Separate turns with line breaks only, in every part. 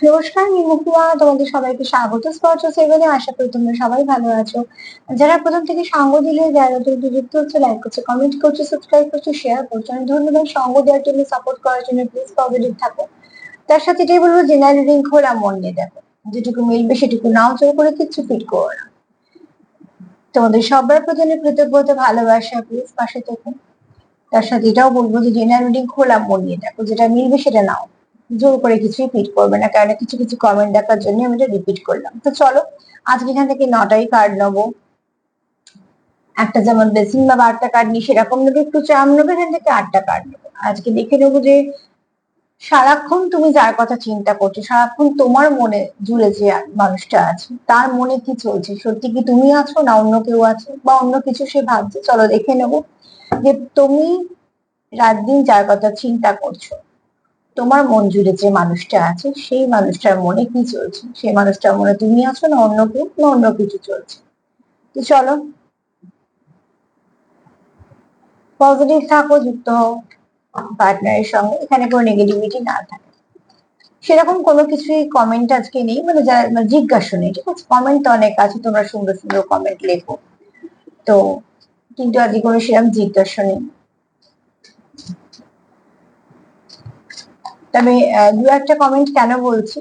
নমস্কার, আমি মুকুয়া। তোমাদের সবাইকে স্বাগত স্পর্শ সেভেনে। আশা করি তোমরা সবাই ভালো আছো। যারা প্রথম থেকে সঙ্গ দিলে, যারা নতুন যুক্ত হচ্ছে, লাইক করছে, কমেন্ট করছে, সাবস্ক্রাইব করছে, শেয়ার করছো, অনেক ধন্যবাদ। সঙ্গ দেওয়ার জন্য, সাপোর্ট করার জন্য। প্লিজ পজিটিভ থাকো। তার সাথে এটাই বলবো, জেনারেল রিডিং খোলা মন দিয়ে দেখো। যেটুকু মিলবে সেটুকু নাও, জোর করে কিচ্ছু ফিট করো না। তোমাদের সবার প্রতি কৃতজ্ঞতা, ভালোবাসা। প্লিজ পাশে থেকো। তার সাথে এটাও বলবো যে জেনারেল রিডিং খোলা মন দিয়ে দেখো, যেটা মিলবে সেটা নাও, জোর করে কিছুই ফিট করবে না। কারণ কিছু কিছু কমেন্ট দেখার জন্য আমি এটা রিপিট করলাম। তো চলো, আজকে এখান থেকে 9টাই কার্ড নেবো। একটা যেমন ব্লেসিং বা বার্তা কার্ড নিই সেরকম নেবে, একটু চাম নেবে, এখান থেকে 8টা কার্ড নেবো। আজকে দেখে নেবো যে সারাক্ষণ তুমি যার কথা চিন্তা করছো, সারাক্ষণ তোমার মনে জুড়ে যে মানুষটা আছে, তার মনে কি চলছে। সত্যি কি তুমি আছো, না অন্য কেউ আছে, বা অন্য কিছু সে ভাবছে। চলো দেখে নেবো যে তুমি রাত দিন যার কথা চিন্তা করছো, তোমার মন জুড়ে যে মানুষটা আছে, সেই মানুষটার মনে কি চলছে। সেই মানুষটার মনে তুমি আছো, না অন্য কেউ, না অন্য কিছু চলছে। তো চলো, পজিটিভ থাকো, যুক্ত হও পার্টনারের সঙ্গে। এখানে কোনো নেগেটিভিটি না থাকে, সেরকম কোনো কিছুই কমেন্ট আজকে নেই। মানে যারা জিজ্ঞাসা নেই, ঠিক আছে। কমেন্ট তো অনেক আছে, তোমরা সুন্দর সুন্দর কমেন্ট লেখো তো, কিন্তু আজকে কোনো সেরকম জিজ্ঞাসা নেই। তবে দু একটা কমেন্ট কেন বলছি,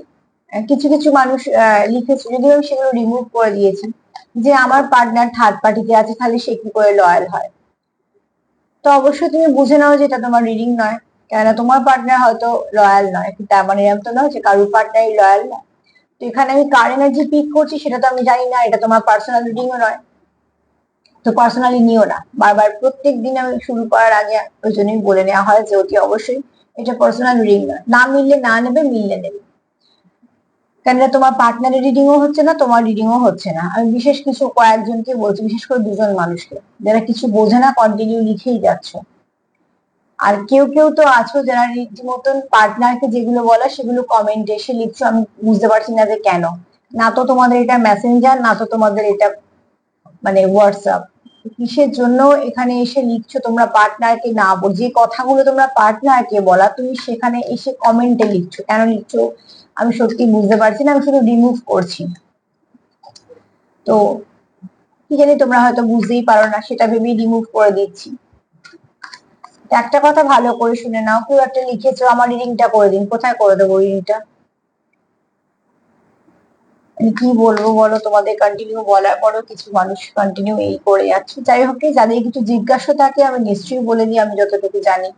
কিছু কিছু মানুষ লিখেছে, যদিও আমি সেগুলো রিমুভ করে দিয়েছি, যে আমার পার্টনার থার্ড পার্টিতে আছে, তাহলে সে কি করে লয়াল হয়। তো অবশ্যই তুমি বুঝে নাও যে এটা তোমার রিডিং নয়। কেননা তোমার পার্টনার হয়তো লয়াল নয়, কিন্তু তার মানে এরকম তো নয় যে কারোর পার্টনারই লয়াল না। তো এখানে আমি কার এনার্জি পিক করছি সেটা তো আমি জানি না, এটা তোমার পার্সোনাল রিডিংও নয়। তো পার্সোনালি নিও না। বারবার প্রত্যেক দিন আমি শুরু করার আগে ওই জন্যই বলে নেওয়া হয় যে অতি অবশ্যই এটা পার্সোনাল রিডিং নয়। না মিললে না নেবে, মিললে নেবে। কেননা তোমার পার্টনারের রিডিং ও হচ্ছে না, তোমার রিডিং ও হচ্ছে না। আমি বিশেষ কিছু কয়েকজনকে বলছি, বিশেষ করে দুজন মানুষকে, যারা কিছু বোঝে না, কন্টিনিউ লিখেই যাচ্ছ। আর কেউ কেউ তো আছো যারা রীতিমতন পার্টনারকে যেগুলো বলা সেগুলো কমেন্ট এসে লিখছো। আমি বুঝতে পারছি না যে কেন। না তো তোমাদের এটা মেসেঞ্জার, না তো তোমাদের এটা মানে হোয়াটসঅ্যাপ। কিসের জন্য এখানে এসে লিখছো তোমরা পার্টনারকে না বল, যে কথাগুলো তোমরা পার্টনারকে বলা তুমি সেখানে এসে কমেন্টে লিখছো, কেন লিখছো আমি সত্যি বুঝতে পারছি না। আমি শুধু রিমুভ করছি। তো কি জানি, তোমরা হয়তো বুঝতেই পারো না, সেটা ভেবেই রিমুভ করে দিচ্ছি। একটা কথা ভালো করে শুনে নাও, কেউ একটা লিখেছো আমার রিডিংটা করে দিন। কোথায় করে দেবো রিডিংটা? আমি কি বলবো বলো, তোমাদের কন্টিনিউ বলার পরও কিছু মানুষ কন্টিনিউ এই করে যাচ্ছে। যাই হোক, যাদের কিছু জিজ্ঞাসা থাকে আমি নিশ্চয়ই বলে দিই, আমি যতটুকু জানি।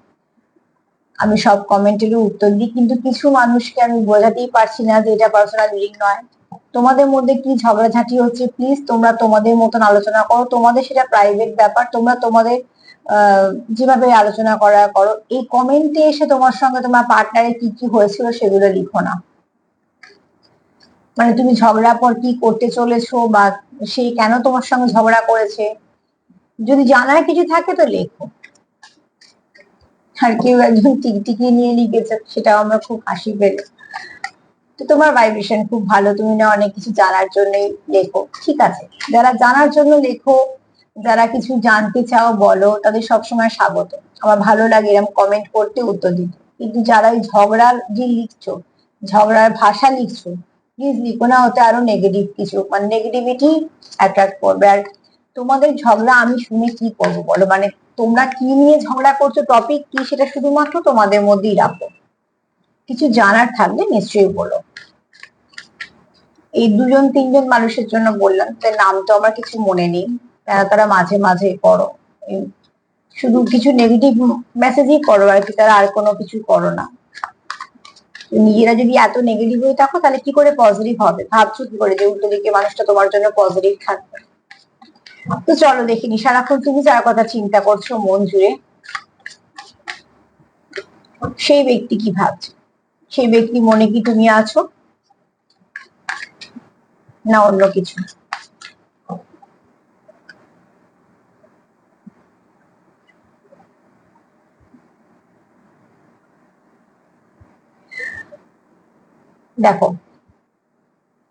আমি সব কমেন্টেরও উত্তর দিই, কিন্তু কিছু মানুষকে আমি বোঝাতেই পারছি না যে এটা পার্সোনাল রিডিং নয়। তোমাদের মধ্যে কি ঝগড়াঝাটি হচ্ছে, প্লিজ তোমরা তোমাদের মতন আলোচনা করো। তোমাদের সেটা প্রাইভেট ব্যাপার, তোমরা তোমাদের যেভাবে আলোচনা করা করো। এই কমেন্টে এসে তোমার সঙ্গে তোমার পার্টনারের কি কি হয়েছিল সেগুলো লিখো না। মানে তুমি ঝগড়া পর কি করতে চলেছো, বা সে কেন তোমার সঙ্গে ঝগড়া করেছে, যদি জানার কিছু থাকে তো লেখো। আর কেউ একজন টিকটিকি নিয়ে লিখেছে, সেটাও আমরা খুব হাসি পেল। তো তোমার ভাইব্রেশন খুব ভালো, তুমি না অনেক কিছু জানার জন্যই লেখো, ঠিক আছে। যারা জানার জন্য লেখো, যারা কিছু জানতে চাও বলো, তাদের সবসময় স্বাগত। আমার ভালো লাগে এরকম কমেন্ট করতে, উত্তর দিতে। কিন্তু যারা এই ঝগড়ার যে লিখছো, ঝগড়ার ভাষা লিখছো, প্লিজ লিখো না। ওতে আরো নেগেটিভ কিছু, মানে নেগেটিভিটি অ্যাট্রাক্ট করবে। আর তোমাদের ঝগড়া আমি শুনে কি করবো বলো? মানে তোমরা কি নিয়ে ঝগড়া করছো, টপিক কি, সেটা শুধুমাত্র তোমাদের মধ্যেই রাখো। কিছু জানার থাকলে নিশ্চয়ই বলো। এই দুজন তিনজন মানুষের জন্য বললাম, তাদের নাম তো আমার কিছু মনে নেই। তারা মাঝে মাঝে করো, শুধু কিছু নেগেটিভ মেসেজই করো আর কি, তারা আর কোনো কিছু করো না। নিজেরা যদি এত নেগেটিভ হয়ে থাকো, তাহলে কি করে পজিটিভ হবে? ভাবছো কি করে যে উল্টো দিকে মানুষটা তোমার জন্য পজিটিভ থাকবে? তো চলো দেখিনি, সারাক্ষণ তুমি যার কথা চিন্তা করছো মন জুড়ে, সেই ব্যক্তি কি ভাবছে? সেই ব্যক্তি মনে কি তুমি আছো, না অন্য কিছু? দেখো,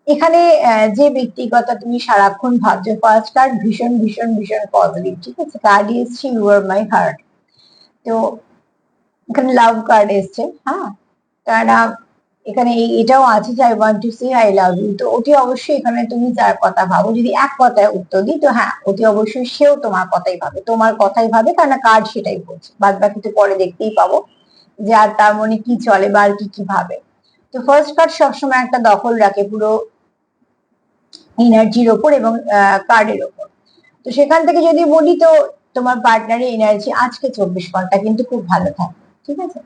এখানে যে ব্যক্তির কথা তুমি সারাক্ষণ ভাবছো, ফার্স্ট কার্ড ভীষণ ভীষণ ভীষণ পজিটিভ, ঠিক আছে। কার্ড এসছে ইউ আর মাই হার্ট। তো এখানে লাভ কার্ড এসছে, হ্যাঁ। তারা এখানে এটাও আছে যে I want to say I love you, তো অতি অবশ্যই এখানে তুমি যার কথা ভাবো, যদি এক কথায় উত্তর দিই তো হ্যাঁ অতি অবশ্যই সেও তোমার কথাই ভাবে, তোমার কথাই ভাবে, কারণ কার্ড সেটাই বলছে। বাদ বাকি তো পরে দেখতেই পাবো যে আর তার মনে কি চলে বা আর কি কি ভাবে। তো ফার্স্ট কার্ড সবসময় একটা দখল রাখে পুরো এনার্জির ওপর এবং কার্ডের ওপর। তো সেখান থেকে যদি বলি তো তোমার পার্টনারের এনার্জি আজকে 24 ঘন্টা কিন্তু খুব ভালো থাকবে, ঠিক আছে?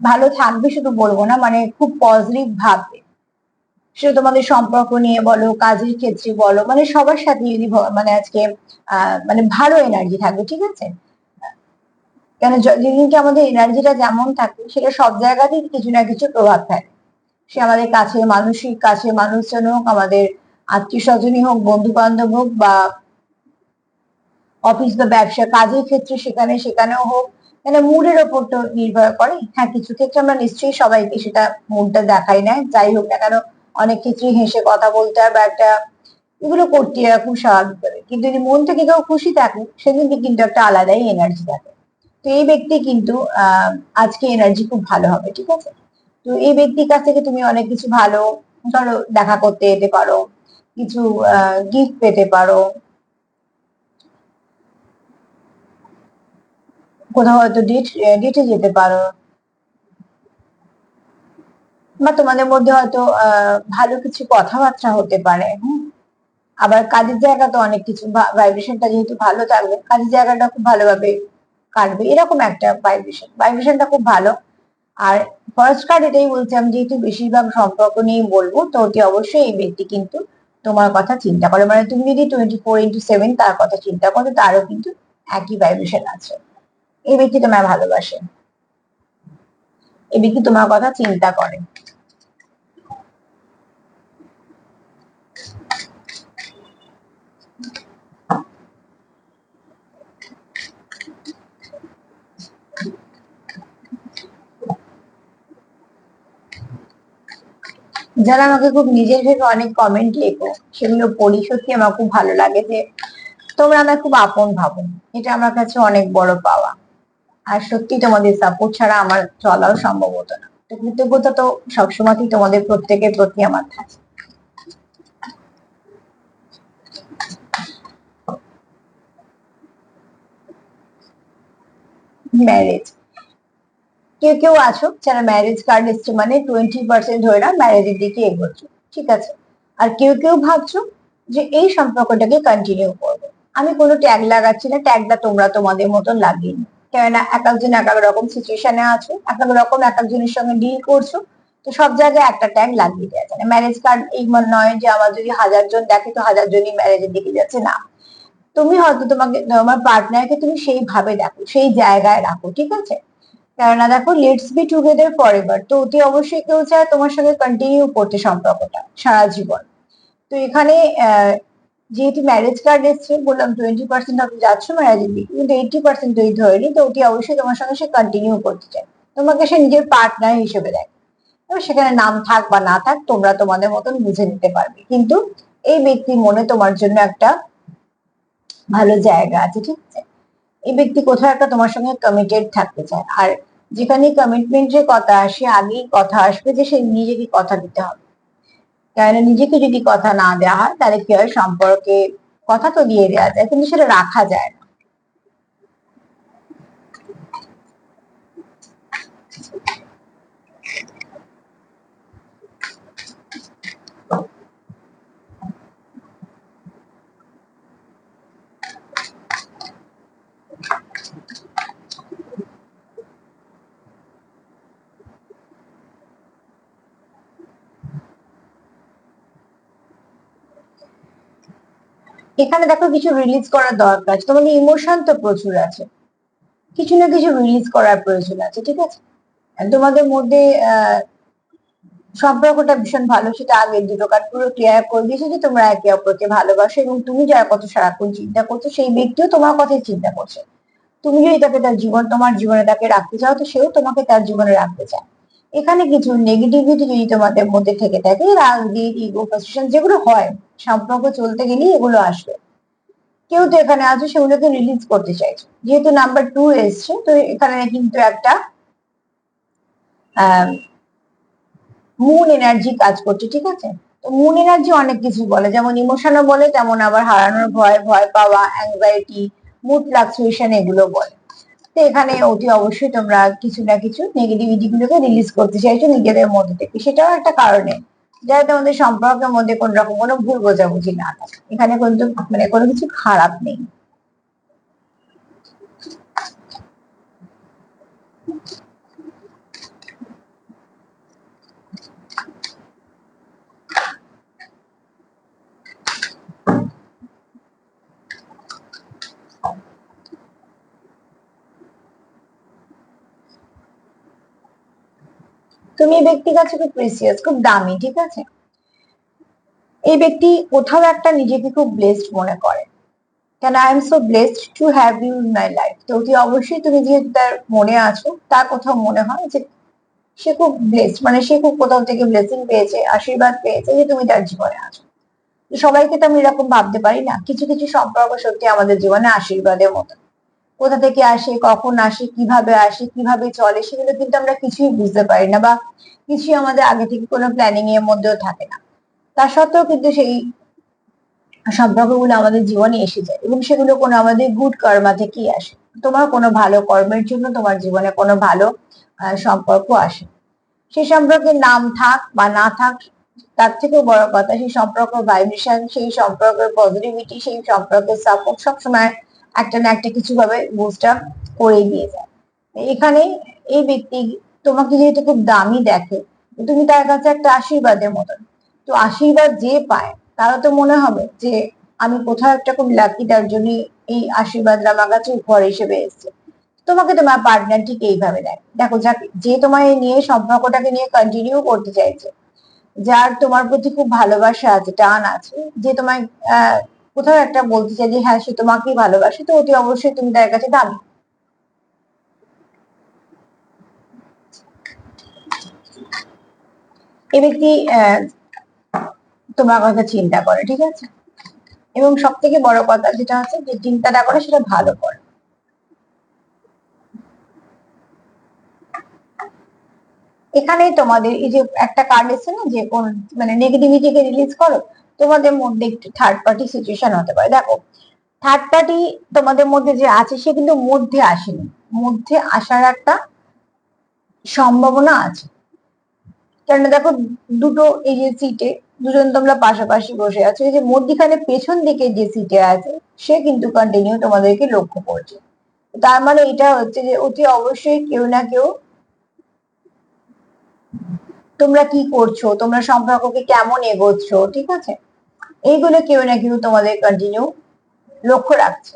ভালো থাকবে শুধু বলবো না, মানে খুব পজিটিভ ভাববে। সেটা তোমাদের সম্পর্ক নিয়ে বলো, কাজের ক্ষেত্রে বলো, মানে সবার সাথে যদি মানে আজকে মানে ভালো এনার্জি থাকবে, ঠিক আছে? কেন যেদিনকে আমাদের এনার্জিটা যেমন থাকে সেটা সব জায়গাতেই কিছু না কিছু প্রভাব ফেলে। সে আমাদের কাছে মানসিক কাছে মানুষজন হোক, আমাদের আত্মীয় স্বজনই হোক, বন্ধু বান্ধব হোক, বা অফিস বা ব্যবসা কাজের ক্ষেত্রে সেখানেও হোক, মানে মুডের ওপর তো নির্ভর করে। হ্যাঁ কিছু ক্ষেত্রে আমরা নিশ্চয়ই সবাইকে সেটা মুডটা দেখাই না, যাই হোক না কেন অনেক ক্ষেত্রেই হেসে কথা বলতে হয় বা একটা এগুলো করতে হয়, খুব স্বাভাবিক করে। কিন্তু যদি মন থেকে কেউ খুশি থাকে সেদিনকে কিন্তু একটা আলাদাই এনার্জি থাকে। তো এই ব্যক্তি কিন্তু আজকে এনার্জি খুব ভালো হবে, ঠিক আছে? তো এই ব্যক্তির কাছ থেকে তুমি অনেক কিছু ভালো, ধরো দেখা করতে যেতে পারো, কিছু গিফট পেতে পারো, কোথাও হয়তো ডেটে যেতে পারো, বা তোমাদের মধ্যে হয়তো ভালো কিছু কথাবার্তা হতে পারে। আবার কাজের জায়গা তো অনেক কিছু ভাইব্রেশনটা যেহেতু ভালো থাকবে, কাজের জায়গাটা খুব ভালোভাবে কাটবে, এরকম একটা ভাইব্রেশনটা খুব ভালো। আর ফার্স্ট কার্ড এটাই বলছে, আমি যেহেতু বেশিরভাগ সম্পর্ক নিয়ে বলবো, তো অতি অবশ্যই এই ব্যক্তি কিন্তু তোমার কথা চিন্তা করে, মানে তুমি যদি 24/7 তার কথা চিন্তা করো তারও কিন্তু একই ভাইব্রেশন আছে। এই ব্যক্তি তোমায় ভালোবাসে, এই ব্যক্তি তোমার কথা চিন্তা করে। যারা আমাকে খুব নিজের ভেবে অনেক কমেন্ট লেখো, সেগুলো পড়ি, সত্যি আমার খুব ভালো লাগে যে তোমরা আমায় খুব আপন ভাবো। এটা আমার কাছে অনেক বড় পাওয়া। আর সত্যি তোমাদের সাপোর্ট ছাড়া আমার চলাও সম্ভব হতো না। তো কৃতজ্ঞতা তো সবসময়ই তোমাদের প্রত্যেকের প্রতি আমার থাকে। ম্যারেজ, কেউ কেউ আছো যারা ম্যারেজ কার্ড এসছে মানে 20% ধরে না ম্যারেজের দিকে এগোচ্ছ, ঠিক আছে? আর কেউ কেউ ভাবছো যে এই সম্পর্কটাকে কন্টিনিউ করবে। আমি কোনো ট্যাগ লাগাচ্ছি না, ট্যাগটা তোমরা তোমাদের মতন লাগিয়ে নিও, কেননা এক একজন এক এক রকম সিচুয়েশনে আছো, এক এক রকম এক একজনের সঙ্গে ডিল করছো। তো সব জায়গায় একটা ট্যাগ লাগিয়ে দেওয়া যায় না। ম্যারেজ কার্ড এই মনে নয় যে আমার যদি 1000 জন দেখে তো 1000 জনই ম্যারেজের দিকে যাচ্ছে, না। তুমি হয়তো তোমাকে তোমার পার্টনারকে তুমি সেইভাবে দেখো, সেই জায়গায় রাখো, ঠিক আছে? কেননা দেখো let's be together for ever, তো অতি অবশ্যই কেউ চায় তোমার সঙ্গে কন্টিনিউ করতে সম্পর্কটা সারা জীবন। তো এখানে যেহেতু ম্যারেজ কার্ড এসছে, বললাম 20% আপনি যাচ্ছ ম্যারেজের দিকে, কিন্তু 80% যদি ধরে নি, তো অতি অবশ্যই তোমার সঙ্গে সে কন্টিনিউ করতে চায়, তোমাকে সে নিজের পার্টনার হিসেবে দেখে। এবার সেখানে নাম থাক বা না থাক তোমরা তোমাদের মতন বুঝে নিতে পারবে, কিন্তু এই ব্যক্তির মনে তোমার জন্য একটা ভালো জায়গা আছে, ঠিক আছে? এই ব্যক্তি কোথাও একটা তোমার সঙ্গে কমিটেড থাকতে চায়। আর যেখানে কমিটমেন্টের কথা আসে আগেই কথা আসবে যে সে নিজেকে কথা দিতে হবে। কারণ নিজেকে যদি কথা না দেওয়া হয় তাহলে কি হয়, সম্পর্কে কথা তো দিয়ে দেওয়া যায় কিন্তু সেটা রাখা যায় না। এখানে দেখো কিছু রিলিজ করার দরকার আছে, তোমাদের ইমোশন তো প্রচুর আছে, কিছু না কিছু রিলিজ করার প্রয়োজন আছে, ঠিক আছে? আর তোমাদের মধ্যে সম্পর্কটা ভীষণ ভালো, সেটা আগের দুটো কার্ড পুরো ক্লিয়ার করে দিয়েছে যে তোমরা একে অপরকে ভালোবাসো, এবং তুমি যার কথা সারাক্ষণ চিন্তা করছো সেই ব্যক্তিও তোমার কথাই চিন্তা করছে। তুমি যদি তাকে তার জীবন তোমার জীবনে তাকে রাখতে চাও, তো সেও তোমাকে তার জীবনে রাখতে চায়। এখানে কিছু নেগেটিভিটি যদি তোমাদের মধ্যে থেকে থাকে, রাগ দিক ইগো ফ্রাস্ট্রেশন যেগুলো হয় সম্পর্ক চলতে গেলেই এগুলো আসবে, কেউ তো এখানে আছে সেগুলোকে রিলিজ করতে চাইছো। যেহেতু নাম্বার 2 এসছে, তো এখানে কিন্তু একটা মুন এনার্জি কাজ করছে, ঠিক আছে? তো মুন এনার্জি অনেক কিছু বলে, যেমন ইমোশনও বলে, তেমন আবার হারানোর ভয়, ভয় পাওয়া, অ্যাংজাইটি, মুড ফ্লাকচুয়েশন এগুলো বলে। তো এখানে অতি অবশ্যই তোমরা কিছু না কিছু নেগেটিভিটি গুলোকে রিলিজ করতে চাইছো নিজেদের মধ্যে থেকে, সেটাও একটা কারণে, যাতে তোমাদের সম্পর্কের মধ্যে কোন রকম কোনো ভুল বোঝাবুঝি না থাকে। এখানে কিন্তু মানে কোনো কিছু খারাপ নেই। তুমি এই ব্যক্তির কাছে খুব প্রিসিয়াস, খুব দামি, ঠিক আছে? এই ব্যক্তি কোথাও একটা নিজেকে খুব ব্লেসড মনে করে, কেন I am so blessed to have you in my life. তো অতি অবশ্যই তুমি যেহেতু তার মনে আছো, তার কোথাও মনে হয় যে সে খুব ব্লেসড, মানে সে খুব কোথাও থেকে ব্লেসিং পেয়েছে, আশীর্বাদ পেয়েছে যে তুমি তার জীবনে আছো। সবাইকে তো আমি এরকম ভাবতে পারি না, কিছু কিছু সম্পর্ক সত্যি আমাদের জীবনে আশীর্বাদের মতো। কোথা থেকে আসে, কখন আসে, কিভাবে আসে, কিভাবে চলে, সেগুলো কিন্তু আমরা কিছুই বুঝতে পারি না, বা কিছুই আমাদের আগে থেকে কোনো প্ল্যানিং এর মধ্যেও থাকে না। তা সত্ত্বেও কিন্তু সেই সম্পর্কগুলো আমাদের জীবনে এসে যায়, এবং সেগুলো কোনো আমাদের গুড কর্মা থেকেই আসে। তোমার কোনো ভালো কর্মের জন্য তোমার জীবনে কোনো ভালো সম্পর্ক আসে। সেই সম্পর্কের নাম থাক বা না থাক, তার থেকেও বড় কথা সেই সম্পর্ক ভাইব্রেশন, সেই সম্পর্কের পজিটিভিটি, সেই সম্পর্কের সাপোর্ট সবসময় একটা না একটা কিছু ভাবে বুস্ট আপ করে দিয়ে যায়। এখানে এই ব্যক্তি তোমাকে যেহেতু খুব দামি দেখে, তুমি তার কাছে একটা আশীর্বাদের মতন। তো আশীর্বাদ যে পায় তারা তো মনে হবে যে আমি কোথাও একটা খুব লাকি, তার জন্য এই আশীর্বাদটা আমার কাছে উপহার হিসেবে এসছে। তোমাকে তোমার পার্টনার ঠিক এইভাবে দেয়। দেখো, যে তোমায় নিয়ে সম্পর্কটাকে নিয়ে কন্টিনিউ করতে চাইছে, যার তোমার প্রতি খুব ভালোবাসা আছে, টান আছে, যে তোমায় কোথাও একটা বলতে চাই যে হ্যাঁ সে তোমাকেই ভালোবাসে, তো অতি অবশ্যই তুমি তার কাছে দামি। এ ব্যক্তি তোমার কথা চিন্তা করে, ঠিক আছে? এবং সব থেকে বড় কথা যেটা হচ্ছে, যে চিন্তাটা করে সেটা ভালো করে। এখানে তোমাদের এই যে একটা কার্ড এসে না, যে কোন মানে নেগেটিভিটিকে রিলিজ করো, তোমাদের মধ্যে একটু থার্ড পার্টি সিচুয়েশন হতে পারে। দেখো, থার্ড পার্টি তোমাদের মধ্যে যে আছে সে কিন্তু মধ্যে আসেনি, মধ্যে আসার একটা সম্ভাবনা আছে। কেন দেখো, দুটো এই যে সিটে দুজন তোমরা পাশাপাশি বসে আছো, এই যে মধ্যখানে পেছন দিকে যে সিটে আছে সে কিন্তু কন্টিনিউ তোমাদেরকে লক্ষ্য করছে। তার মানে এটা হচ্ছে যে অতি অবশ্যই কেউ না কেউ তোমরা কি করছো, তোমরা সম্পর্ককে কেমন এগোচ্ছ, ঠিক আছে, এইগুলো কেউ না কেউ তোমাদের কন্টিনিউ লক্ষ্য রাখছে।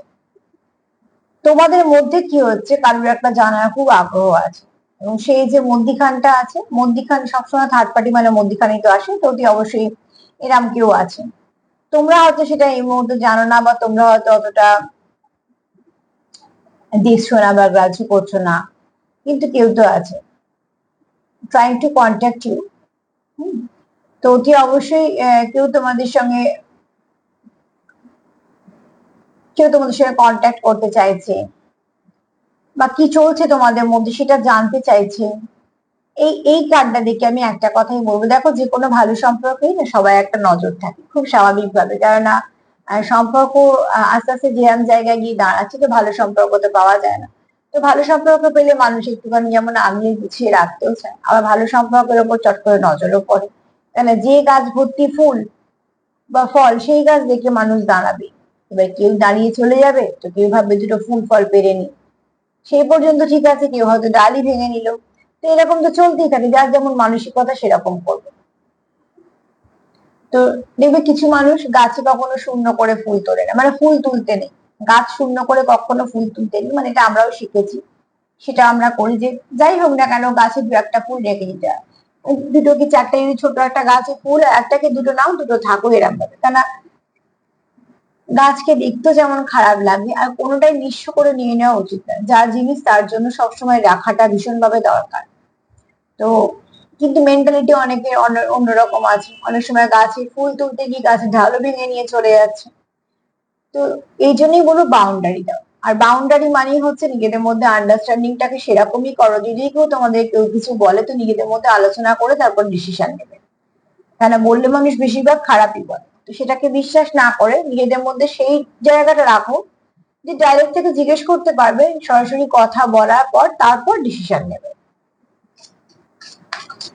তোমাদের মধ্যে কি হচ্ছে কারোর একটা জানার খুব আগ্রহ আছে, এবং সেই যে মধ্যিখানটা আছে, মধ্যিখান সবসময় থার্ড পার্টি মানে মধ্যিখানেই তো আসে, তো অতি অবশ্যই এরম কেউ আছে। তোমরা হয়তো সেটা এই মুহূর্তে জানো না, বা তোমরা হয়তো অতটা দেখছো না বা গ্রাহ্য করছো না, কিন্তু কেউ তো আছে ট্রাইং টু কন্ট্যাক্ট ইউ। তো অতি অবশ্যই কেউ তোমাদের সঙ্গে কন্ট্যাক্ট করতে চাইছে, বা কি চলছে তোমাদের মধ্যে সেটা জানতে চাইছে। এই কার্ডটা দেখে আমি একটা কথাই বলবো, দেখো যে কোনো ভালো সম্পর্কেই না সবাই একটা নজর থাকে খুব স্বাভাবিক ভাবে, কেননা সম্পর্ক আস্তে আস্তে যে জায়গায় গিয়ে দাঁড়াচ্ছে, তো ভালো সম্পর্ক তো পাওয়া যায় না। তো ভালো সম্পর্ক পেলে মানুষ একটুখানি যেমন আগলে গুছিয়ে রাখতেও চায়, আবার ভালো সম্পর্কের ওপর চট করে নজরও পড়ে। কেন, যে গাছ ভর্তি ফুল বা ফল, সেই গাছ দেখে মানুষ দাঁড়াবে। এবার কেউ দাঁড়িয়ে চলে যাবে, তো কেউ ভাববে দুটো ফুল ফল পেরে নি, সেই পর্যন্ত ঠিক আছে, কেউ হয়তো ডালই ভেঙে নিল। তো এরকম তো চলতেই থাকে, যার যেমন মানসিকতা সেরকম করবে। তো দেখবে কিছু মানুষ গাছে কখনো শূন্য করে ফুল তোলে না, মানে ফুল তুলতে নেই, গাছ শূন্য করে কখনো ফুল তুলতে নেই, মানে এটা আমরাও শিখেছি, সেটা আমরা করি, যে যাই হোক না কেন গাছে দু একটা ফুল রেখে দিতে হয়। দুটো কি চারটে যদি ছোট একটা গাছে ফুল, একটাকে দুটো নাও, দুটো থাকো, এরকম ভাবে। কেন, গাছকে দেখতে যেমন খারাপ লাগে, আর কোনোটাই নিঃস্ব করে নিয়ে নেওয়া উচিত না, যার জিনিস তার জন্য সবসময় রাখাটা ভীষণভাবে দরকার। তো কিন্তু মেন্টালিটি অনেকের অন্যরকম আছে, অনেক সময় গাছে ফুল তুলতে গিয়ে গাছের ঢালও ভেঙে নিয়ে চলে যাচ্ছে। তো এই জন্যই বলো বাউন্ডারি দাও। আর বাউন্ডারি মানেই হচ্ছে নিজেদের মধ্যে আন্ডারস্ট্যান্ডিংটাকে সেরকমই করো, যদি কেউ তোমাদের কেউ কিছু বলে তো নিজেদের মধ্যে আলোচনা করে তারপর ডিসিশন নেবে। কেন বললে মানুষ বেশিরভাগ খারাপই বলে, তো সেটাকে বিশ্বাস না করে নিজেদের মধ্যে সেই জায়গাটা রাখো যে ডাইরেক্ট থেকে জিজ্ঞেস করতে পারবে, সরাসরি কথা বলার পর তারপর ডিসিশন নেবে।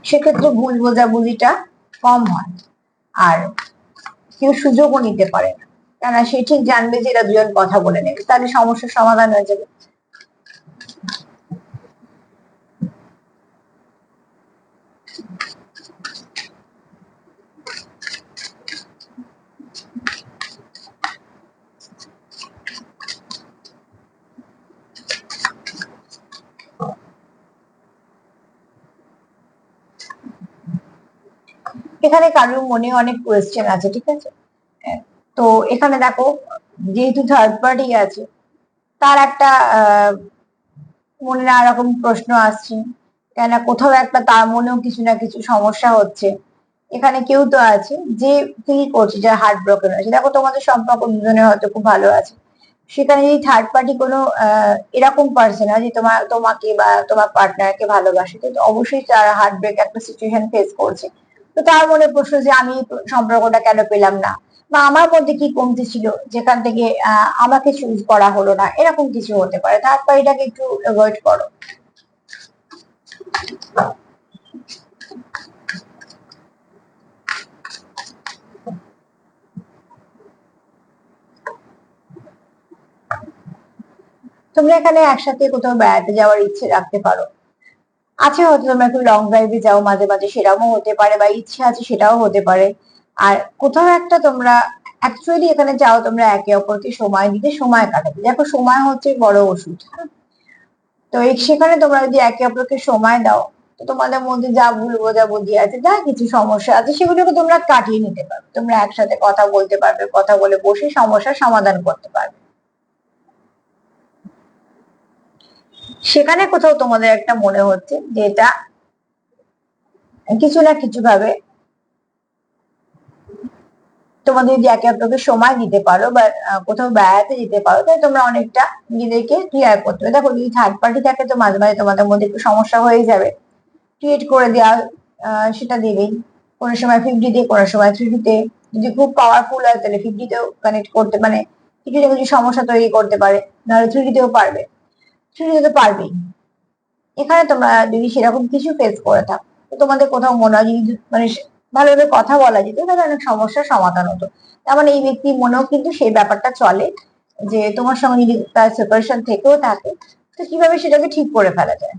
সেক্ষেত্রে ভুল বোঝাবুঝিটা কম হয়, আর কেউ সুযোগও নিতে পারে না, কেননা সে ঠিক জানবে যে এরা দুজন কথা বলে নেবে, তাহলে সমস্যার সমাধান হয়ে যাবে। এখানে কারোর মনে অনেক কোয়েশ্চেন আছে, ঠিক আছে? তো এখানে দেখো, যেহেতু থার্ড পার্টি আছে, তার একটা মনে নানা রকম প্রশ্ন আসছে, কেন কোথাও একটা তার মনেও কিছু না কিছু সমস্যা হচ্ছে। এখানে কেউ তো আছে যে ফিল করছে, যে হার্ট ব্রোকেন হয়েছে। দেখো তোমাদের সম্পর্ক দুজনের হয়তো খুব ভালো আছে, সেখানে যদি থার্ড পার্টি কোনো এরকম পার্সন আছে তোমাকে বা তোমার পার্টনারকে ভালোবাসে, তো অবশ্যই তারা হার্ট ব্রেক একটা সিচুয়েশন ফেস করছে। তো তার মনে প্রশ্ন যে আমি সম্পর্কটা কেন পেলাম না, বা আমার মধ্যে কি কমতি ছিল যেখান থেকে আমাকে চুজ করা হলো না, এরকম কিছু হতে পারে। থার্ড পার্টিটাকে একটু অ্যাভয়েড করো। তোমরা এখানে একসাথে কোথাও বেড়াতে যাওয়ার ইচ্ছে রাখতে পারো, আছে হয়তো তোমরা একটু লং ড্রাইভে যাও মাঝে মাঝে, সেটাও হতে পারে, বা ইচ্ছে আছে সেটাও হতে পারে। আর কোথাও একটা তোমরা অ্যাকচুয়ালি এখানে যাও তোমরা একে অপরকে সময় দিতে, সময় কাটাতে। দেখো সময় হচ্ছে বড় ওষুধ, হ্যাঁ? তো সেখানে তোমরা যদি একে অপরকে সময় দাও, তো তোমাদের মধ্যে যা ভুল বোঝাবুঝি আছে, যা কিছু সমস্যা আছে, সেগুলোকে তোমরা কাটিয়ে নিতে পারবে। তোমরা একসাথে কথা বলতে পারবে, কথা বলে বসে সমস্যার সমাধান করতে পারবে। সেখানে কোথাও তোমাদের একটা মনে হচ্ছে যে এটা কিছু না কিছু ভাবে তোমাদের যদি একে অপরকে সময় দিতে পারো বা কোথাও বেড়াতে যেতে পারো, তাহলে তোমরা অনেকটা নিজেদেরকে ক্লিয়ার করতে পারো। দেখো যদি থার্ড পার্টি থাকে তো মাঝে মাঝে তোমাদের মধ্যে একটু সমস্যা হয়ে যাবে, ক্রিয়েট করে দেওয়া, সেটা দেবেই। কোনো সময় 50-তে, কোনো সময় 3D-তে। যদি খুব পাওয়ারফুল হয় তাহলে 50-তেও কানেক্ট করতে, মানে কিছু না কিছু সমস্যা তৈরি করতে পারে, নাহলে 3D-তেও পারবে। 3D-তে তো পারবেই। এখানে তোমরা যদি সেরকম কিছু ফেস করে থাকো, তো তোমাদের কোথাও মনে হয় যদি মানে ভালোভাবে কথা বলা যেত, তাহলে অনেক সমস্যার সমাধান হতো। তার মানে এই ব্যক্তির মনেও কিন্তু সেই ব্যাপারটা চলে যে তোমার সঙ্গে যদি তার সেপারেশন থেকেও থাকে, তো কিভাবে সেটাকে ঠিক করে ফেলা যায়।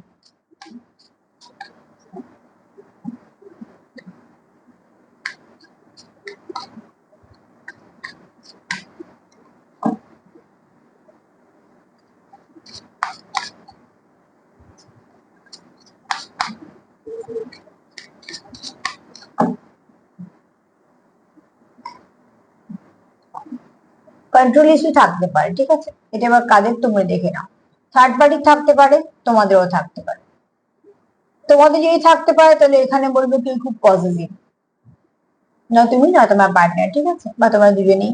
কন্ট্রোল ইস্যু থাকতে পারে, ঠিক আছে? এটা এবার কাদের তোমরা দেখে নাও। থার্ড পার্টি থাকতে পারে, তোমাদেরও থাকতে পারে। তোমাদের যদি থাকতে পারে তাহলে এখানে বলবো তুই খুব পজিটিভ, না তুমি না তোমার পার্টনার, ঠিক আছে, বা তোমরা দুজনেই।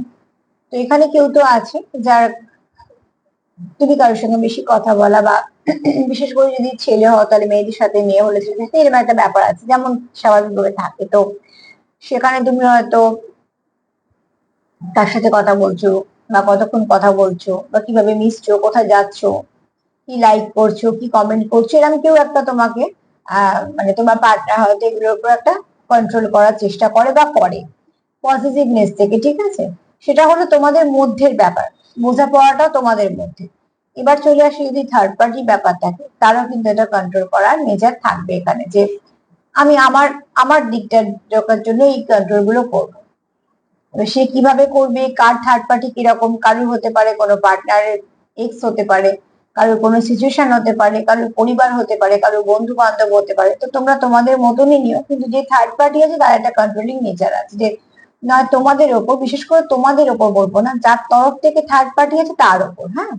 তো এখানে কেউ তো আছে যার তুমি কারোর সঙ্গে বেশি কথা বলা, বা বিশেষ করে যদি ছেলে হও তাহলে মেয়েদের সাথে, মেয়ে হলে ছেলেদের সাথে, এরকম একটা ব্যাপার আছে, যেমন স্বাভাবিকভাবে থাকে। তো সেখানে তুমি হয়তো তার সাথে কথা বলছো, বা কতক্ষণ কথা বলছো, বা কিভাবে মিশছো, কোথায় যাচ্ছো, কি লাইক করছো, কি কমেন্ট করছো, এরকম কেউ একটা তোমাকে মানে তোমার পার্টনার হয়তো এগুলোর উপর একটা কন্ট্রোল করার চেষ্টা করে বা করে পজিটিভনেস থেকে, ঠিক আছে? সেটা হলো তোমাদের মধ্যের ব্যাপার, বোঝাপড়াটাও তোমাদের মধ্যে। এবার চলে আসি যদি থার্ড পার্টি ব্যাপার থাকে, তারও কিন্তু এটা কন্ট্রোল করার মেজার থাকবে এখানে, যে আমি আমার আমার দিকটা দেখার জন্য এই কন্ট্রোল গুলো করবো। এবার সে কিভাবে করবে, কার থার্ড পার্টি কিরকম, কারোর হতে পারে কোনো পার্টনারের এক্স হতে পারে, কারোর কোনো সিচুয়েশন হতে পারে, কারোর পরিবার হতে পারে, কারোর বন্ধু বান্ধব হতে পারে। তো তোমরা তোমাদের মতনই নিও, কিন্তু যে থার্ড পার্টি আছে তার একটা কন্ট্রোলিং নেচার আছে, যে না তোমাদের ওপর, বিশেষ করে তোমাদের ওপর বলবো না, যার তরফ থেকে থার্ড পার্টি আছে তার ওপর, হ্যাঁ?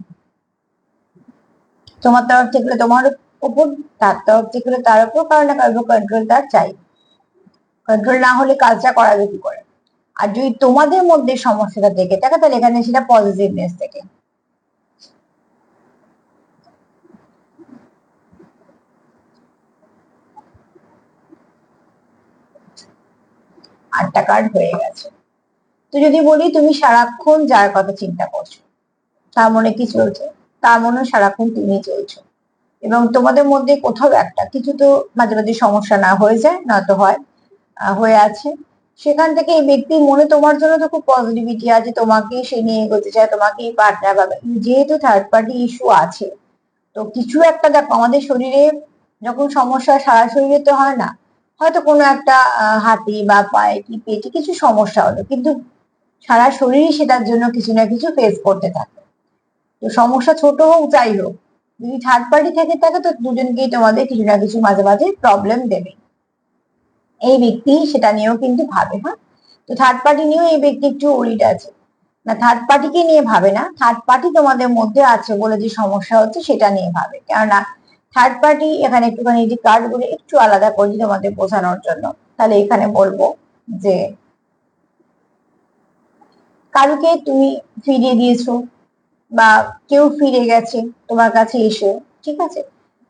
তোমার তরফ থেকে তোমার ওপর, তার তরফ থেকে তার ওপর, কারণ না কারোর কন্ট্রোল তার চাই। কন্ট্রোল না হলে কাজটা করাবে কি করে? আর যদি তোমাদের মধ্যে সমস্যাটা থেকে থাকে তাহলে এখানে সেটা পজিটিভনেস থেকে। 8টা কার্ড হয়ে গেছে। তো যদি বলি তুমি সারাক্ষণ যার কথা চিন্তা করছো, তার মনে কি চলছে? তার মনে সারাক্ষণ তুমি চলছো, এবং তোমাদের মধ্যে কোথাও একটা কিছু তো মাঝে মাঝে সমস্যা না হয়ে যায়, নয়তো হয়, হয়ে আছে। সেখান থেকে এই ব্যক্তির মনে তোমার জন্য তো খুব পজিটিভিটি আছে, তোমাকেই সে নিয়ে এগোতে চায়, তোমাকেই পার্টনার পাবে। যেহেতু থার্ড পার্টি ইস্যু আছে, তো কিছু একটা দেখো, আমাদের শরীরে যখন সমস্যা সারা শরীরে তো হয় না, হয়তো কোনো একটা হাতে বা পায়ে কি পেটে কিছু সমস্যা হলো, কিন্তু সারা শরীরই সেটার জন্য কিছু না কিছু ফেস করতে থাকে। তো সমস্যা ছোট হোক যাই হোক, যদি থার্ড পার্টি থেকে থাকে তো দুজনকেই তোমাদের কিছু না কিছু মাঝে মাঝে প্রবলেম দেবে। এই ব্যক্তি সেটা নিয়েও কিন্তু ভাবে। হ্যাঁ, তো থার্ড পার্টি নিয়েও এই ব্যক্তি একটু ওরিড আছে। না, থার্ড পার্টিকে নিয়ে ভাবে না, থার্ড পার্টি তোমাদের মধ্যে আছে বলে যে সমস্যা হচ্ছে সেটা নিয়ে ভাবে। কেননা থার্ড পার্টি এখানে একটুখানি যে কার্ড গুলো একটু আলাদা করছি তোমাদের বোঝানোর জন্য, তাহলে এখানে বলবো যে কারুকে তুমি ফিরিয়ে দিয়েছো, বা কেউ ফিরে গেছে তোমার কাছে এসে, ঠিক আছে,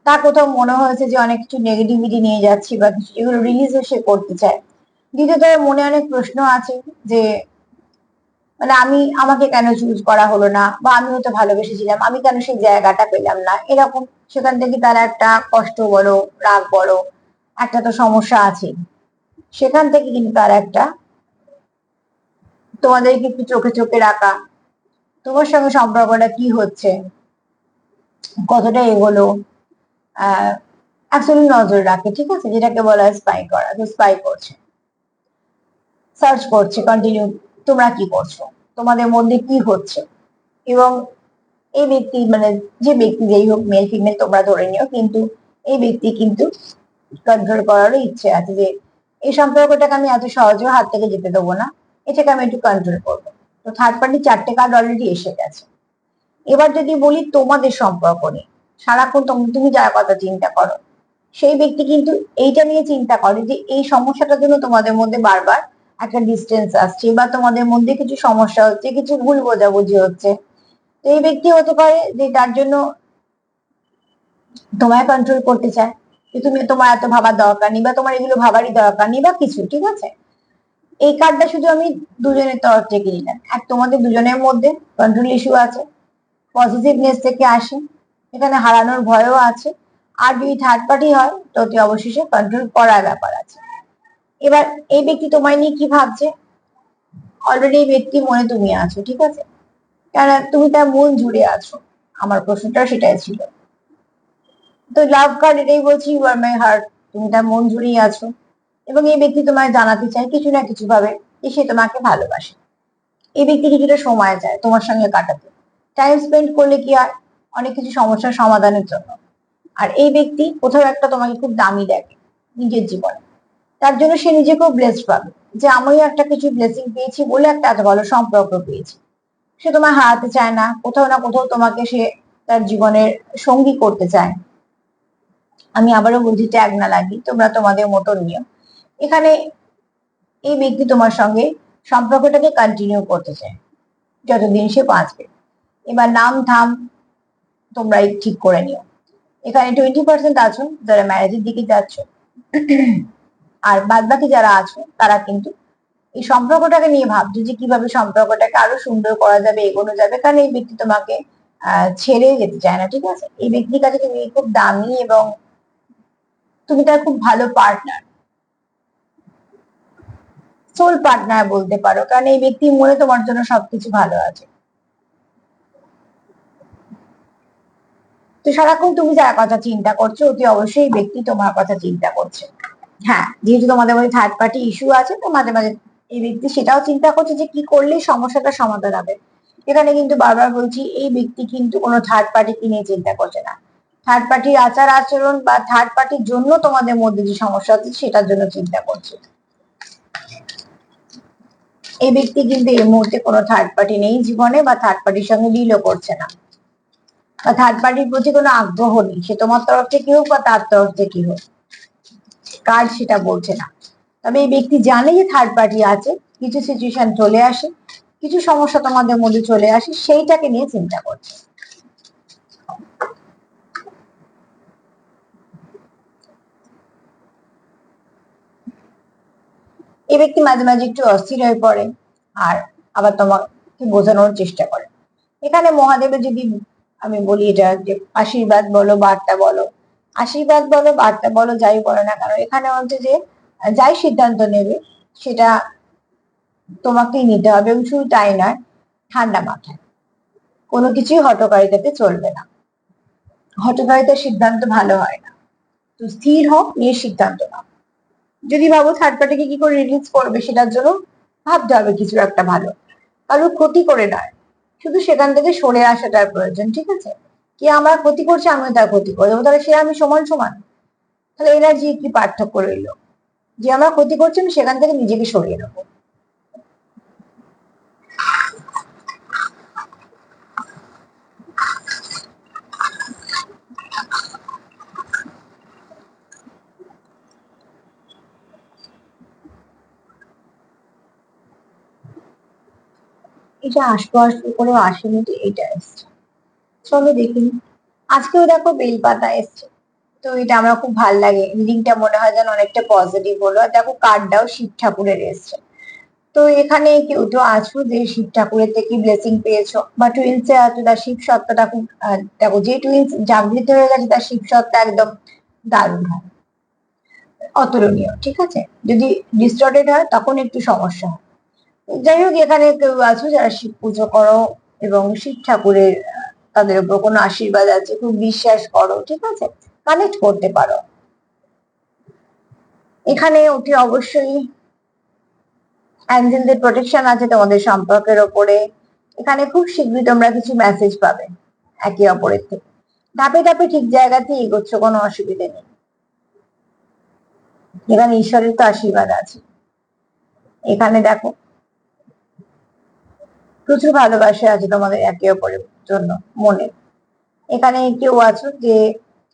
তা কোথাও মনে হয়েছে যে অনেক কিছু নেগেটিভিটি নিয়ে যাচ্ছি বা কিছু যেগুলো রিলিজ সে করতে চায়। দ্বিতীয়ত মনে অনেক প্রশ্ন আছে যে মানে আমাকে কেন চুজ করা হলো না, বা আমিও তো ভালোবেসেছিলাম, আমি কেন সেই জায়গাটা পেলাম না, এরকম। সেখান থেকে তার একটা কষ্ট বলো, রাগ বলো, একটা তো সমস্যা আছে। সেখান থেকে কিন্তু তার একটা তোমাদেরকে একটু চোখে চোখে রাখা, তোমার সঙ্গে সম্পর্কটা কি হচ্ছে, কতটা এগোলো, অ্যাকচুয়ালি নজর রাখে, ঠিক আছে, যেটাকে বলা হয় স্পাই করা। তো স্পাই করছে, সার্চ করছে কন্টিনিউ, তোমরা কি করছো, তোমাদের মধ্যে কি হচ্ছে। এবং এই ব্যক্তি মানে যে ব্যক্তি যেই হোক, মেল ফিমেল তোমরা ধরে নিও, কিন্তু এই ব্যক্তি কিন্তু কন্ট্রোল করারও ইচ্ছে আছে যে এই সম্পর্কটাকে আমি এত সহজে হাত থেকে যেতে দেবো না, এটাকে আমি একটু কন্ট্রোল করবো। তো থার্ড পার্টি 4টে কার্ড অলরেডি এসে গেছে। এবার যদি বলি তোমাদের সম্পর্ক নিয়ে, সারাক্ষণ তুমি যার কথা চিন্তা করো, সেই ব্যক্তি কিন্তু এইটা নিয়ে চিন্তা করে যে এই সমস্যাটার জন্য তোমাদের মধ্যে বারবার একটা ডিস্টেন্স আসছে, বা তোমাদের মধ্যে কিছু সমস্যা হচ্ছে, কিছু ভুল বোঝাবুঝি হচ্ছে। তো এই ব্যক্তি হতে পারে যে তার জন্য তোমায় কন্ট্রোল করতে চায়, যে তুমি, তোমার এত ভাবার দরকার নেই, বা তোমার এগুলো ভাবারই দরকার নেই, বা কিছু, ঠিক আছে। এই কার্ডটা শুধু আমি দুজনের তরফ থেকে নিলাম। এক, তোমাদের দুজনের মধ্যে কন্ট্রোল ইস্যু আছে, পজিটিভনেস থেকে আসে, এখানে হারানোর ভয়ও আছে। আর যদি থার্ড পার্টি হয় তো অতি অবশেষে কন্ট্রোল করার ব্যাপার আছে। এবার এই ব্যক্তি তোমায় নিয়ে কি ভাবছে? অলরেডি এই ব্যক্তি মনে তুমি আছো, ঠিক আছে, কেন তুমি তার মন জুড়ে আছো। আমার প্রশ্নটা সেটাই ছিল। তো লাভ কার্ড এটাই বলছি, ইউ আর মাই হার্ট, তুমি তার মন জুড়েই আছো, এবং এই ব্যক্তি তোমায় জানাতে চায় কিছু না কিছু ভাবে যে সে তোমাকে ভালোবাসে। এই ব্যক্তি কিছুটা সময় চায় তোমার সঙ্গে কাটাতে, টাইম স্পেন্ড করলে কি আর অনেক কিছু সমস্যার সমাধানের জন্য। আর এই ব্যক্তি কোথাও একটা তোমাকে খুব দামি দেখে নিজের জীবনে, তার জন্য সে নিজেকেও ব্লেসড পাবে যে আমিও একটা কিছু ব্লেসিং পেয়েছি বলে একটা এত ভালো সম্পর্ক পেয়েছি। সে তোমায় হারাতে চায় না, কোথাও না কোথাও তোমাকে সে তার জীবনের সঙ্গী করতে চায়। আমি আবারও বলছি, ট্যাগ না লাগি, তোমরা তোমাদের মতো নিও। এখানে এই ব্যক্তি তোমার সঙ্গে সম্পর্কটাকে কন্টিনিউ করতে চায় যতদিন সে বাঁচবে। এবার নাম ধাম তোমরাই ঠিক করে নিও। এখানে 20% আছো যারা ম্যারেজের দিকে যাচ্ছ, আর বাদ বাকি যারা আছো তারা কিন্তু এই সম্পর্কটাকে নিয়ে ভাবছো যে কিভাবে সম্পর্কটাকে আরো সুন্দর করা যাবে, এগোনো যাবে, কারণ এই ব্যক্তি তোমাকে ছেড়ে যেতে চায় না, ঠিক আছে। এই ব্যক্তির কাছে তুমি খুব দামি, এবং তুমি তার খুব ভালো পার্টনার, সোল পার্টনার বলতে পারো, কারণ এই ব্যক্তির মনে তোমার জন্য সবকিছু ভালো আছে। তো সারাক্ষণ তুমি যার কথা চিন্তা করছো, অতি অবশ্যই এই ব্যক্তি তোমার কথা চিন্তা করছে। হ্যাঁ, যেহেতু তোমাদের মধ্যে থার্ড পার্টি ইস্যু আছে, তো মাঝে মাঝে এই ব্যক্তি সেটাও চিন্তা করছে যে কি করলে সমস্যাটা সমাধান হবে। এখানে কিন্তু বারবার বলছি, এই ব্যক্তি কিন্তু কোনো থার্ড পার্টিকে নিয়ে চিন্তা করছে না। থার্ড পার্টির আচার আচরণ বা থার্ড পার্টির জন্য তোমাদের মধ্যে যে সমস্যা হচ্ছে সেটার জন্য চিন্তা করছে। এই ব্যক্তি কিন্তু এই মুহূর্তে কোনো থার্ড পার্টি নেই জীবনে, বা থার্ড পার্টির সঙ্গে ডিলও করছে না, বা থার্ড পার্টির প্রতি কোনো আগ্রহ নেই, সে তোমার তরফ থেকে হোক বা তার তরফ থেকে হোক। কার্ড সেটা বলছে না। তবে এই ব্যক্তি জানে যে থার্ড পার্টি আছে, কিছু সিচুয়েশন চলে আসে, কিছু সমস্যা তোমাদের মধ্যে চলে আসে, সেইটাকে নিয়ে চিন্তা করছে। এই ব্যক্তি মাঝে মাঝে একটু অস্থির হয়ে পড়ে আর আবার তোমাকে বোঝানোর চেষ্টা করে। এখানে মহাদেবের যদি আমি বলি এটা যে আশীর্বাদ বলো বার্তা বলো, আশীর্বাদ বলো বার্তা বলো যাই বলো না কেন, এখানে হচ্ছে যে যাই সিদ্ধান্ত নেবে সেটা তোমাকেই নিতে হবে, এবং শুধু তাই নয়, ঠান্ডা মাথায়, কোনো কিছুই হঠকারিতাতে চলবে না। হঠকারিতার সিদ্ধান্ত ভালো হয় না। তো স্থির হও, নিয়ে সিদ্ধান্ত নাও। যদি ভাবো থার্ড পার্টিকে কি করে রিলিজ করবে, সেটার জন্য ভাবতে হবে কিছু একটা ভালো, কারোর ক্ষতি করে নয়, শুধু সেখান থেকে সরে আসাটার প্রয়োজন। ঠিক আছে, কে আমার ক্ষতি করছে আমিও তার ক্ষতি করে দেবো, তাহলে সে আমি সমান সমান, তাহলে এনার্জি কি পার্থক্য রইলো? যে আমার ক্ষতি করছে আমি সেখান থেকে নিজেকে সরিয়ে নেবো। এটা আসবো আসবো করেও আসেনি, তো এটা এসছে। চলো দেখিনি। আজকেও দেখো বেলপাতা এসছে, তো এটা আমার খুব ভাল লাগে। রিডিংটা মনে হয় যেন অনেকটা পজিটিভ হলো। আর দেখো কার্ডটাও শিব ঠাকুরের এসছে। তো এখানে কেউ তো আছো যে শিব ঠাকুরের থেকে ব্লেসিং পেয়েছো, বা টুইন্স এ আছো, তার শিব সত্তাটা খুব দেখো, যে টুইন্স জাগৃত হয়ে গেছে তার শিব সত্তা একদম দারুণ হয়, অতুলনীয়। ঠিক আছে, যদি ডিস্টর্টেড হয় তখন একটু সমস্যা হয়। যাই হোক, এখানে কেউ আছো যারা শিব পুজো করো এবং শিব ঠাকুরের তাদের উপর কোনো আশীর্বাদ আছে, খুব বিশ্বাস করো। ঠিক আছে, কানেক্ট করতে পারো। এখানে অতি অবশ্যই অ্যাঞ্জেলদের প্রোটেকশন আছে তোমাদের সম্পর্কের ওপরে। এখানে খুব শীঘ্রই তোমরা কিছু মেসেজ পাবে একে অপরের থেকে। ধাপে ধাপে ঠিক জায়গাতেই এগোচ্ছ, কোনো অসুবিধে নেই। এখানে ঈশ্বরের তো আশীর্বাদ আছে। এখানে দেখো প্রচুর ভালোবাসা আছে তোমাদের একে অপরের জন্য মনে। এখানে কেউ আছো যে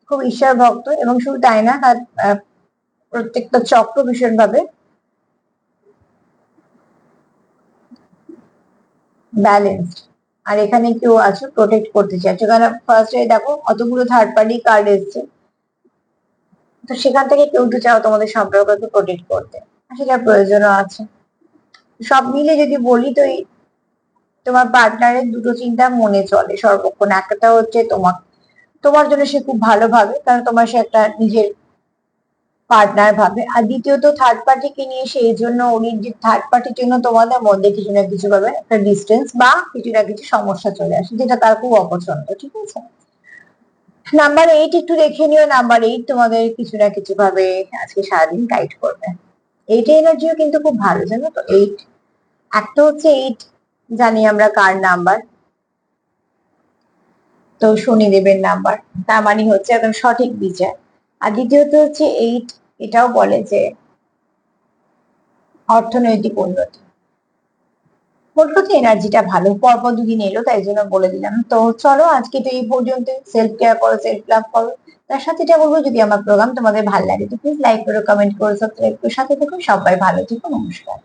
খুব ঈশ্বর ভক্ত, এবং শুধু তাই না, তার প্রত্যেকটা চক্র ভীষণভাবে ব্যালেন্সড। আর এখানে কেউ আছো প্রোটেক্ট করতে চাইছো, কারণ ফার্স্ট দেখো অতগুলো থার্ড পার্টি কার্ড এসছে, তো সেখান থেকে কেউ তো চাও তোমাদের সম্পর্ককে প্রোটেক্ট করতে, আর সেটার প্রয়োজনও আছে। সব মিলে যদি বলি, তো এই তোমার পার্টনারের দুটো চিন্তা মনে চলে সর্বক্ষণ। একটা হচ্ছে তোমার জন্য সে খুব ভালো ভাবে, কারণ তোমার সে একটা নিজের পার্টনার ভাবে। আর দ্বিতীয়ত থার্ড পার্টিকে নিয়ে সে এই জন্য উনি যে থার্ড পার্টির জন্য তোমাদের মধ্যে কিছু না কিছু ভাবে একটা ডিস্টেন্স বা কিছু না কিছু সমস্যা চলে আসে, যেটা তার খুব অপছন্দ। ঠিক আছে, নাম্বার 8 একটু দেখে নিও। নাম্বার 8 তোমাদের কিছু না কিছু ভাবে আজকে সারাদিন গাইড করবে। 8 এনার্জিও কিন্তু খুব ভালো, জানো তো। 8 একটা হচ্ছে 8 জানি আমরা কার নাম্বার, তো শনিদেবের নাম্বার, তার মানে হচ্ছে একদম সঠিক বিচার। আর দ্বিতীয়ত হচ্ছে 8 এটাও বলে যে অর্থনৈতিক উন্নতি। মোট কথা এনার্জিটা ভালো, পরপর দুদিন এলো তাই জন্য বলে দিলাম। তো চলো আজকে তো এই পর্যন্ত। সেলফ কেয়ার করো, সেলফ লাভ করো। তার সাথে এটা বলবো, যদি আমার প্রোগ্রাম তোমাদের ভালো লাগে তো প্লিজ লাইক করো, কমেন্ট করো, সাবস্ক্রাইব করো, সাথে থেকো। সবাই ভালো থেকো, নমস্কার।